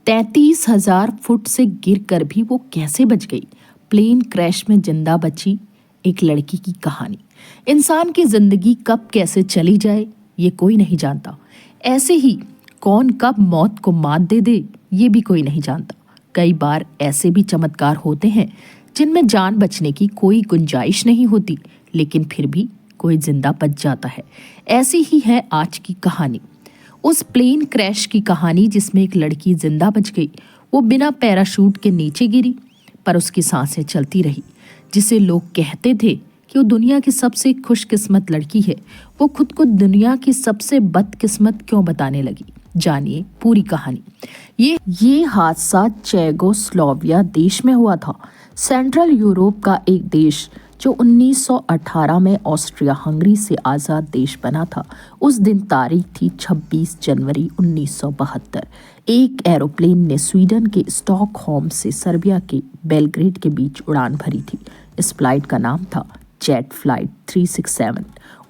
33,000 foot से गिरकर भी वो कैसे बच गई? प्लेन क्रैश में जिंदा बची एक लड़की की कहानी। इंसान की जिंदगी कब कैसे चली जाए ये कोई नहीं जानता। ऐसे ही कौन कब मौत को मात दे दे ये भी कोई नहीं जानता। कई बार ऐसे भी चमत्कार होते हैं जिनमें जान बचने की कोई गुंजाइश नहीं होती, लेकिन फिर भी कोई जिंदा बच जाता है। ऐसी ही है आज की कहानी। उस प्लेन क्रैश की कहानी जिसमें एक लड़की जिंदा बच गई। वो बिना पैराशूट के नीचे गिरी पर उसकी सांसें चलती रही। जिसे लोग कहते थे कि वो दुनिया की सबसे खुशकिस्मत लड़की है, वो खुद को दुनिया की सबसे बदकिस्मत क्यों बताने लगी? जानिए पूरी कहानी। ये हादसा चेकोस्लोवाकिया देश में हुआ था। सेंट्रल यूरोप का एक देश जो 1918 में ऑस्ट्रिया हंगरी से आज़ाद देश बना था। उस दिन तारीख थी 26 जनवरी 1972। एक एरोप्लेन ने स्वीडन के स्टॉकहोम से सर्बिया के बेलग्रेड के बीच उड़ान भरी थी। इस फ्लाइट का नाम था जेट फ्लाइट 367।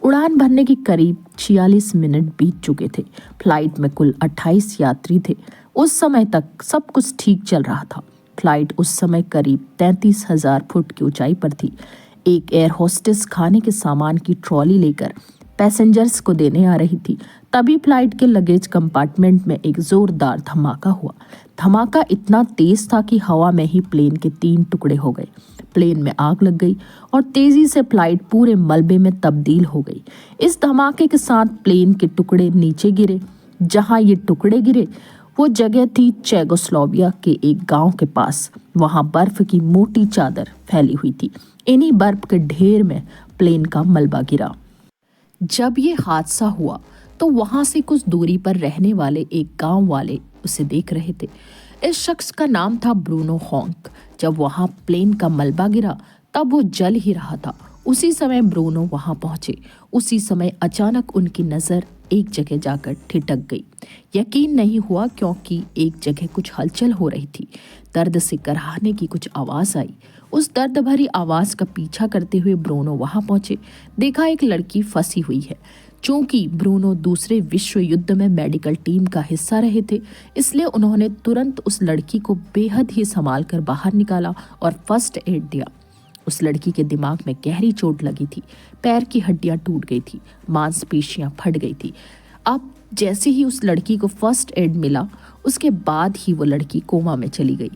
उड़ान भरने के करीब 46 मिनट बीत चुके थे। फ्लाइट में कुल 28 यात्री थे। उस समय तक सब कुछ ठीक चल रहा था। फ्लाइट उस समय करीब 33,000 फुट की ऊंचाई पर थी। एक एयर होस्टेस खाने के सामान की ट्रॉली लेकर पैसेंजर्स को देने आ रही थी। तभी फ्लाइट के लगेज कंपार्टमेंट में एक जोरदार धमाका हुआ। धमाका इतना तेज था कि हवा में ही प्लेन के 3 टुकड़े हो गए। प्लेन में आग लग गई और तेजी से फ्लाइट पूरे मलबे में तब्दील हो गई। इस धमाके के साथ प्लेन के टुकड़े नीचे गिरे। जहां ये टुकड़े गिरे वो जगह थी चेकोस्लोवाकिया के एक गांव के पास। वहां बर्फ की मोटी चादर फैली हुई थी। इन्हीं बर्फ के ढेर में प्लेन का मलबा गिरा। जब ये हादसा हुआ तो वहां से कुछ दूरी पर रहने वाले एक गांव वाले उसे देख रहे थे। इस शख्स का नाम था ब्रूनो हॉन्क। जब वहां प्लेन का मलबा गिरा तब वो जल ही रहा था। उसी समय ब्रूनो वहां पहुंचे। उसी समय अचानक उनकी नजर एक जगह जाकर ठिठक गई। यकीन नहीं हुआ क्योंकि एक जगह कुछ हलचल हो रही थी। दर्द से कराहने की कुछ आवाज आई। उस दर्द भरी आवाज का पीछा करते हुए ब्रूनो वहां पहुंचे। देखा एक लड़की फंसी हुई है। चूंकि ब्रूनो दूसरे विश्व युद्ध में मेडिकल टीम का हिस्सा रहे थे, इसलिए उन्होंने तुरंत उस लड़की को बेहद ही संभाल कर बाहर निकाला और फर्स्ट एड दिया। उस लड़की के दिमाग में गहरी चोट लगी थी। पैर की हड्डियां टूट गई थी, मांसपेशियां फट गई थी। अब जैसे ही उस लड़की को फर्स्ट एड मिला, उसके बाद ही वो लड़की कोमा में चली गई।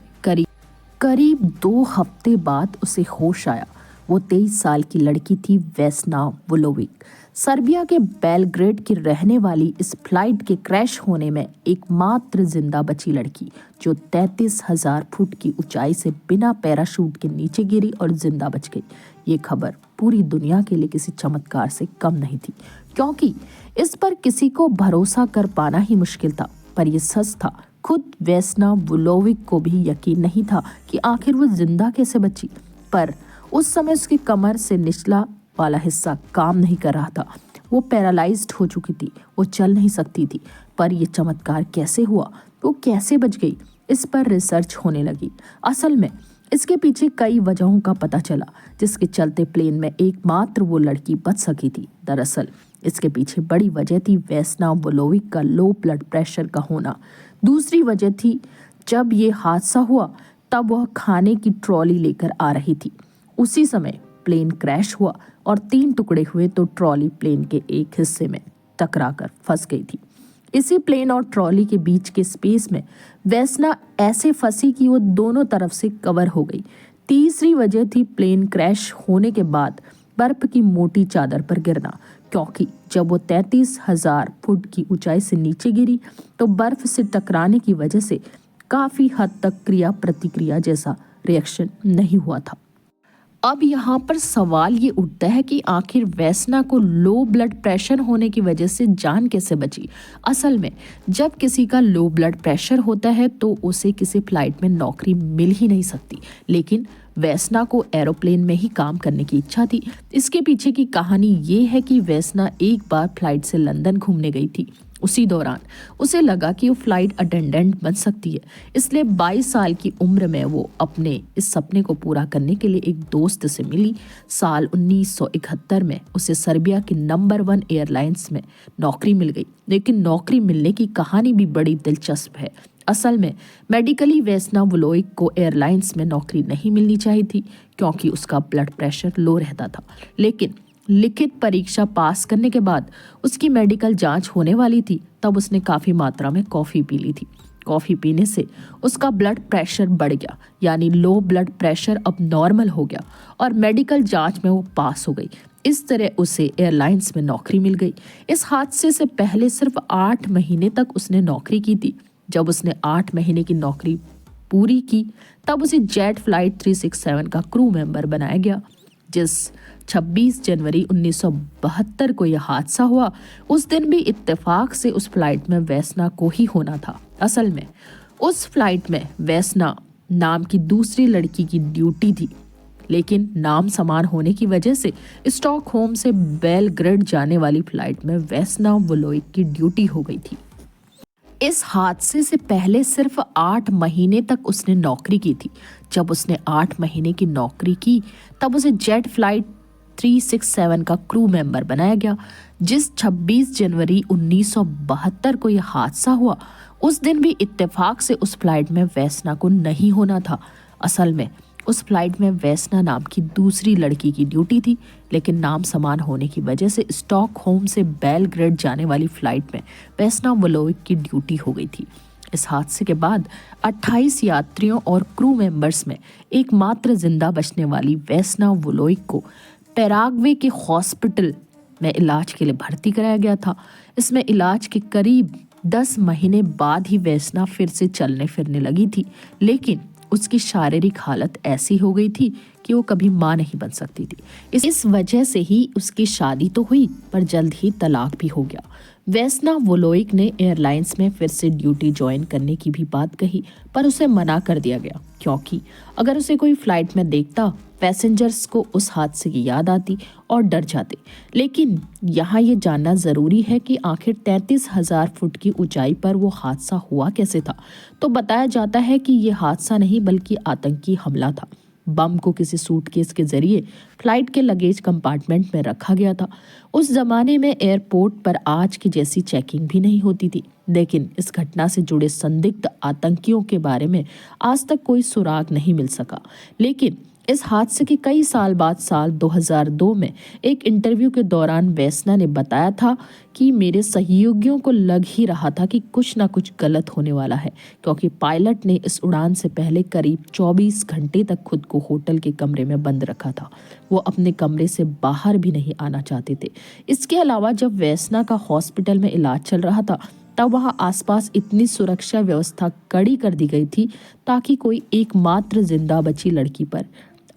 करीब 2 हफ्ते बाद उसे होश आया। वो 23 साल की लड़की थी, वेस्ना वुलोविक। सर्बिया के बेलग्रेड की रहने वाली इस फ्लाइट के क्रैश होने में एकमात्र जिंदा बची लड़की, जो 33,000 फुट की ऊंचाई से बिना पैराशूट के नीचे गिरी और जिंदा बच गई। ये खबर पूरी दुनिया के लिए किसी चमत्कार से कम नहीं थी, क्योंकि इस पर किसी को भरोसा कर पाना ही मुश्किल था। पर यह सच था। खुद वेस्ना वुलोविक को भी यकीन नहीं था कि आखिर वो जिंदा कैसे बची। पर उस समय उसकी कमर से निचला वाला हिस्सा काम नहीं कर रहा था। वो पैरालाइज्ड हो चुकी थी। वो चल नहीं सकती थी। पर यह चमत्कार कैसे हुआ, वो कैसे बच गई, इस पर रिसर्च होने लगी। असल में इसके पीछे कई वजहों का पता चला, जिसके चलते प्लेन में एकमात्र वो लड़की बच सकी थी। दरअसल इसके पीछे बड़ी वजह थी वेस्ना वुलोविक का लो ब्लड प्रेशर का होना। दूसरी वजह थी, जब ये हादसा हुआ तब वह खाने की ट्रॉली लेकर आ रही थी। उसी समय प्लेन क्रैश हुआ और 3 टुकड़े हुए तो ट्रॉली प्लेन के एक हिस्से में टकराकर फंस गई थी। इसी प्लेन और ट्रॉली के बीच के स्पेस में वेस्ना ऐसे फंसी कि वो दोनों तरफ से कवर हो गई। तीसरी वजह थी प्लेन क्रैश होने के बाद बर्फ की मोटी चादर पर गिरना, क्योंकि जब वो 33,000 फुट की ऊंचाई से नीचे गिरी तो बर्फ से टकराने की वजह से काफी हद तक क्रिया प्रतिक्रिया जैसा रिएक्शन नहीं हुआ था। अब यहाँ पर सवाल ये उठता है कि आखिर वेस्ना को लो ब्लड प्रेशर होने की वजह से जान कैसे बची? असल में जब किसी का लो ब्लड प्रेशर होता है तो उसे किसी फ्लाइट में नौकरी मिल ही नहीं सकती, लेकिन वेस्ना को एरोप्लेन में ही काम करने की इच्छा थी। इसके पीछे की कहानी ये है कि वेस्ना एक बार फ्लाइट से लंदन घूमने गई थी। उसी दौरान उसे लगा कि वो फ्लाइट अटेंडेंट बन सकती है, इसलिए 22 साल की उम्र में वो अपने इस सपने को पूरा करने के लिए एक दोस्त से मिली। साल 1971 में उसे सर्बिया की नंबर 1 एयरलाइंस में नौकरी मिल गई। लेकिन नौकरी मिलने की कहानी भी बड़ी दिलचस्प है। असल में मेडिकली वैसना वोलोइक को एयरलाइंस में नौकरी नहीं मिलनी चाहिए थी क्योंकि उसका ब्लड प्रेशर लो रहता था। लेकिन लिखित परीक्षा पास करने के बाद उसकी मेडिकल जांच होने वाली थी, तब उसने काफ़ी मात्रा में कॉफ़ी पी ली थी। कॉफ़ी पीने से उसका ब्लड प्रेशर बढ़ गया, यानी लो ब्लड प्रेशर अब नॉर्मल हो गया और मेडिकल जांच में वो पास हो गई। इस तरह उसे एयरलाइंस में नौकरी मिल गई। इस हादसे से पहले सिर्फ 8 महीने तक उसने नौकरी की थी। जब उसने 8 महीने की नौकरी पूरी की तब उसे जेट फ्लाइट 367 का क्रू मेंबर बनाया गया। जिस 26 जनवरी 1972 को यह हादसा हुआ, उस दिन भी इत्तेफाक से उस फ्लाइट में वैसना को ही होना था। असल में उस फ्लाइट में वैसना नाम की दूसरी लड़की की ड्यूटी थी, लेकिन नाम समान होने की वजह से स्टॉकहोम से बेलग्रेड जाने वाली फ्लाइट में वैसना वोलोइक की ड्यूटी हो गई थी। इस हादसे से पहले सिर्फ 8 महीने तक उसने नौकरी की थी। जब उसने 8 महीने की नौकरी की तब उसे जेट फ्लाइट 367 का क्रू मेंबर बनाया गया। जिस 26 जनवरी 1972 को यह हादसा हुआ, उस दिन भी इत्तेफाक से उस फ्लाइट में वैसना को नहीं होना था। असल में उस फ्लाइट में वैसना नाम की दूसरी लड़की की ड्यूटी थी, लेकिन नाम समान होने की वजह से स्टॉकहोम से बेलग्रेड जाने वाली फ्लाइट में वैसना वोलोइक की ड्यूटी हो गई थी। इस हादसे के बाद 28 यात्रियों और क्रू मेंबर्स में एकमात्र जिंदा बचने वाली वैसना वोलोइक को पैराग्वे के हॉस्पिटल में इलाज के लिए भर्ती कराया गया था। इसमें इलाज के करीब 10 महीने बाद ही वैसना फिर से चलने फिरने लगी थी, लेकिन उसकी शारीरिक हालत ऐसी हो गई थी कि वो कभी मां नहीं बन सकती थी। इस वजह से ही उसकी शादी तो हुई पर जल्द ही तलाक भी हो गया। वैसना वोलोइक ने एयरलाइंस में फिर से ड्यूटी ज्वाइन करने की भी बात कही, पर उसे मना कर दिया गया क्योंकि अगर उसे कोई फ्लाइट में देखता, पैसेंजर्स को उस हादसे की याद आती और डर जाते। लेकिन यहाँ ये जानना ज़रूरी है कि आखिर 33,000 फुट की ऊंचाई पर वो हादसा हुआ कैसे था। तो बताया जाता है कि ये हादसा नहीं बल्कि आतंकी हमला था। बम को किसी सूटकेस के जरिए फ्लाइट के लगेज कंपार्टमेंट में रखा गया था। उस जमाने में एयरपोर्ट पर आज की जैसी चेकिंग भी नहीं होती थी, लेकिन इस घटना से जुड़े संदिग्ध आतंकियों के बारे में आज तक कोई सुराग नहीं मिल सका। लेकिन इस हादसे के कई साल बाद साल 2002 में एक इंटरव्यू के दौरान वैसना ने बताया था कि मेरे सहयोगियों को लग ही रहा था कि कुछ ना कुछ गलत होने वाला है, क्योंकि पायलट ने इस उड़ान से पहले करीब 24 घंटे तक खुद को होटल के कमरे में बंद रखा था। वो अपने कमरे से बाहर भी नहीं आना चाहते थे। इसके अलावा जब वैसना का हॉस्पिटल में इलाज चल रहा था तब वहां आसपास इतनी सुरक्षा व्यवस्था कड़ी कर दी गई थी ताकि कोई एकमात्र जिंदा बची लड़की पर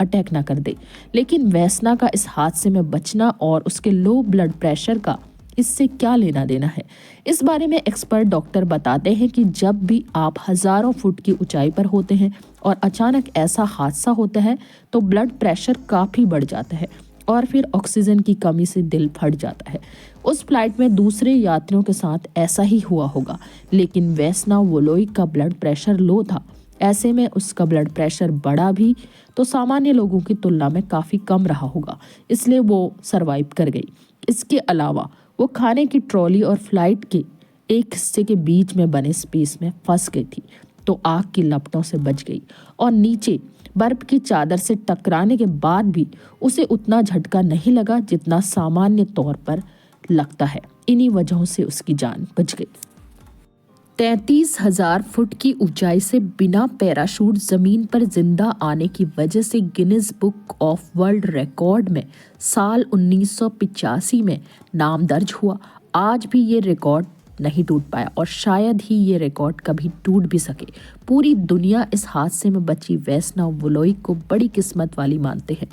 अटैक ना कर दे। लेकिन वैसना का इस हादसे में बचना और उसके लो ब्लड प्रेशर का इससे क्या लेना देना है, इस बारे में एक्सपर्ट डॉक्टर बताते हैं कि जब भी आप हजारों फुट की ऊंचाई पर होते हैं और अचानक ऐसा हादसा होता है तो ब्लड प्रेशर काफी बढ़ जाता है और फिर ऑक्सीजन की कमी से दिल फट जाता है। उस फ्लाइट में दूसरे यात्रियों के साथ ऐसा ही हुआ होगा, लेकिन वैसना वोलोइक का ब्लड प्रेशर लो था। ऐसे में उसका ब्लड प्रेशर बढ़ा भी तो सामान्य लोगों की तुलना में काफ़ी कम रहा होगा, इसलिए वो सरवाइव कर गई। इसके अलावा वो खाने की ट्रॉली और फ्लाइट के एक हिस्से के बीच में बने स्पेस में फंस गई थी, तो आग की लपटों से बच गई और नीचे बर्फ की चादर से टकराने के बाद भी उसे उतना झटका नहीं लगा जितना सामान्य तौर पर लगता है। इन्हीं वजहों से उसकी जान बच गई। 33,000 फुट की ऊंचाई से बिना पैराशूट जमीन पर जिंदा आने की वजह से Guinness book of world record में साल 1985 में नाम दर्ज हुआ। आज भी ये रिकॉर्ड नहीं टूट पाया और शायद ही ये रिकॉर्ड कभी टूट भी सके। पूरी दुनिया इस हादसे में बची वैसना वोलोइक को बड़ी किस्मत वाली मानते हैं,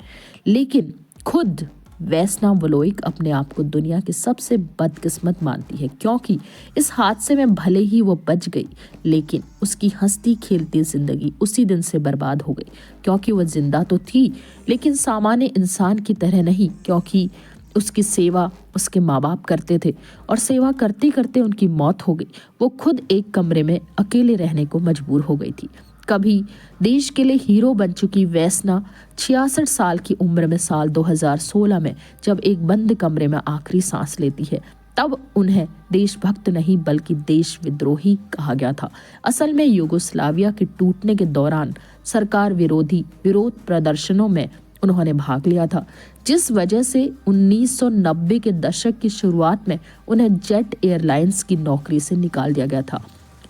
लेकिन खुद वैसना वोलोइक अपने आप को दुनिया की सबसे बदकिस्मत मानती है, क्योंकि इस हादसे में भले ही वो बच गई, लेकिन उसकी हंसती खेलती जिंदगी उसी दिन से बर्बाद हो गई। क्योंकि वो जिंदा तो थी, लेकिन सामान्य इंसान की तरह नहीं, क्योंकि उसकी सेवा उसके माँ बाप करते थे और सेवा करते करते उनकी मौत हो गई। वो खुद एक कमरे में अकेले रहने को मजबूर हो गई थी। कभी देश के लिए हीरो बन चुकी वैसना 66 साल की उम्र में साल 2016 में जब एक बंद कमरे में आखिरी सांस लेती है, तब उन्हें देशभक्त नहीं बल्कि देशविद्रोही कहा गया था। असल में यूगोस्लाविया के टूटने के दौरान सरकार विरोधी विरोध प्रदर्शनों में उन्होंने भाग लिया था, जिस वजह से 1990 के दशक की शुरुआत में उन्हें जेट एयरलाइंस की नौकरी से निकाल दिया गया था।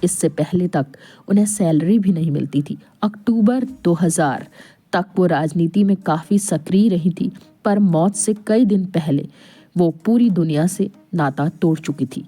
इससे पहले तक उन्हें सैलरी भी नहीं मिलती थी। अक्टूबर 2000 तक वो राजनीति में काफी सक्रिय रही थी, पर मौत से कई दिन पहले वो पूरी दुनिया से नाता तोड़ चुकी थी।